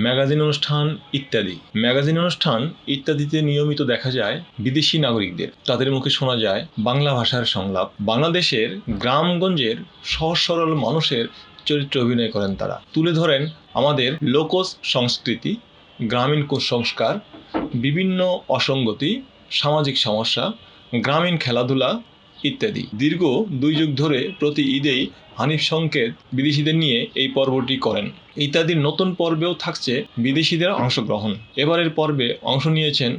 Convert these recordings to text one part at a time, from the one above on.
Magazine অনুষ্ঠান ইত্যাদি। Magazine অনুষ্ঠান ইত্যাদিতে নিয়মিত দেখা যায় বিদেশি নাগরিকদের। তাদের মুখে শোনা যায় বাংলা ভাষার সংলাপ। বাংলাদেশের গ্রামগঞ্জের সহজ সরল মানুষের চরিত্রে অভিনয় করেন তারা। তুলে ধরেন আমাদের লোকজ সংস্কৃতি, গ্রামীণ কুসংস্কার, বিভিন্ন অসঙ্গতি, সামাজিক সমস্যা, গ্রামীণ খেলাধুলা ইত্যাদি। দীর্ঘ 2 যুগ ধরে প্রতি ঈদেই হানিফ সংকেত বিদেশিদের নিয়ে এই পর্বটি করেন। ইত্যাদির নতুন পর্বেও থাকছে বিদেশিদের অংশগ্রহণ। এবারের পর্বে অংশ নিয়েছেন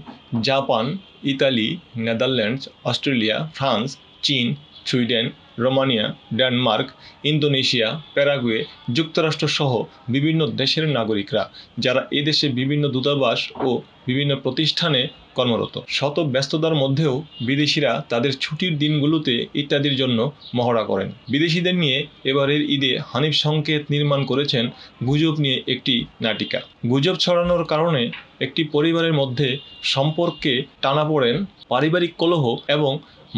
Japan, Italy, Netherlands, Australia, France, চীন, Sweden, Romania, Denmark, Indonesia, Paraguay, যুক্তরাষ্ট্র সহ বিভিন্ন দেশের নাগরিকরা, যারা এদেশে বিভিন্ন দূতাবাস ও বিভিন্ন প্রতিষ্ঠানে কর্মরত। শত ব্যস্ততার মধ্যেও বিদেশিরা তাদের ছুটির দিনগুলোতে ইত্যাদির জন্য মহড়া করেন। বিদেশিদের নিয়ে এবারের ঈদে হানিফ সংকেত নির্মাণ করেছেন গুজব নিয়ে একটি নাটিকা। গুজব ছড়ানোর কারণে একটি পরিবারের মধ্যে সম্পর্কে টানাপোড়েন, পারিবারিক কলহ এবং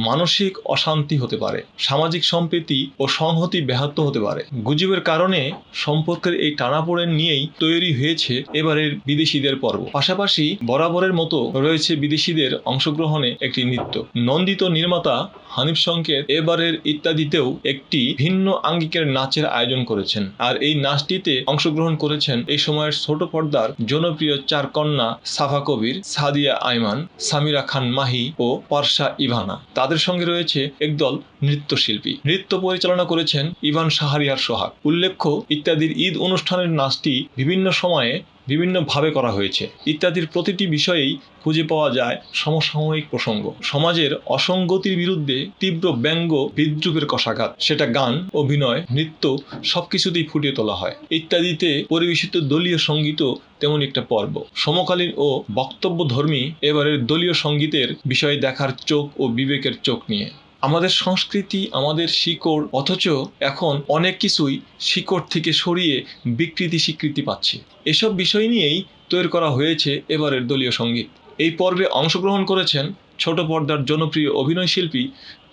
মানসিক অশান্তি হতে পারে। সামাজিক সম্প্রীতি ও সংহতি ব্যাহত হতে পারে। গুজবের কারণে সম্পর্কের এই টানাপোড়েন নিয়েই তৈরি হয়েছে এবারের বিদেশিদের পর্ব। পাশাপাশি বরাবরের মতো রয়েছে বিদেশিদের অংশগ্রহণে একটি নৃত্য। নন্দিত নির্মাতা হানিফ সংকেত এবারের ইত্যাদিতেও একটি ভিন্ন আঙ্গিকের নাচের আয়োজন করেছেন। আর এই নাচটিতে অংশগ্রহণ করেছেন এই সময়ের ছোট পর্দার জনপ্রিয় 4 কন্যা সাফা কবির, সাদিয়া আইমান, সামিরা খান মাহি ও পারসা ইভানা। তাদের সঙ্গে রয়েছে একদল নৃত্যশিল্পী। নৃত্য পরিচালনা করেছেন ইভান শাহরিয়ার সোহাগ। উল্লেখ্য, ইত্যাদির ঈদ অনুষ্ঠানের নাচটি বিভিন্ন সময়ে বিভিন্নভাবে করা হয়েছে। ইত্যাদির প্রতিটি বিষয়েই খুঁজে পাওয়া যায় সমসাময়িক প্রসঙ্গ। সমাজের অসঙ্গতির বিরুদ্ধে তীব্র ব্যঙ্গ বিদ্রুপের কষাঘাত, সেটা গান, অভিনয়, নৃত্য সবকিছুতেই ফুটিয়ে তোলা হয়। ইত্যাদিতে পরিবেশিত দলীয় সঙ্গীতও তেমন একটা পর্ব। সমকালীন ও বক্তব্যধর্মী এবারের দলীয় সঙ্গীতের বিষয়ে দেখার চোখ ও বিবেকের চোখ নিয়ে। আমাদের সংস্কৃতি, আমাদের শিকড়, অথচ এখন অনেক কিছুই শিকড় থেকে সরিয়ে বিকৃতি স্বীকৃতি পাচ্ছে। এসব বিষয় নিয়েই তৈরি করা হয়েছে এবারের দলীয় সঙ্গীত। এই পর্বে অংশগ্রহণ করেছেন ছোট পর্দার জনপ্রিয় অভিনয়শিল্পী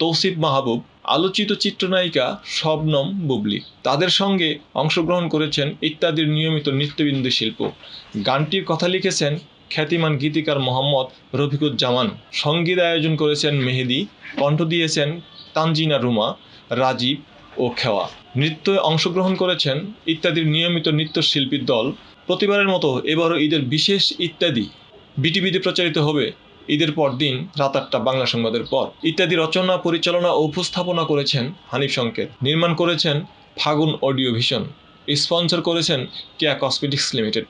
তৌসিফ মাহবুব, আলোচিত চিত্রনায়িকা শবনম বুবলী। তাদের সঙ্গে অংশগ্রহণ করেছেন ইত্যাদির নিয়মিত নৃত্যবিন্দু শিল্প। গানটির কথা লিখেছেন খ্যাতিমান গীতিকার মোহাম্মদ রফিকুজ্জামান। সঙ্গীত আয়োজন করেছেন মেহেদী, কণ্ঠ দিয়েছেন তানজিনা রুমা, রাজীব ও খেওয়া। নৃত্যে অংশগ্রহণ করেছেন ইত্যাদির নিয়মিত নৃত্যশিল্পীর দল। প্রতিবারের মতো এবারও ঈদের বিশেষ ইত্যাদি বিটিভিতে প্রচারিত হবে ঈদের পর দিন রাত 8টা বাংলা সংবাদের পর। ইত্যাদি রচনা, পরিচালনা ও উপস্থাপনা করেছেন হানিফ সংকেত। নির্মাণ করেছেন ফাগুন অডিও ভিশন। স্পন্সর করেছেন কেয়া কসমেটিক্স লিমিটেড।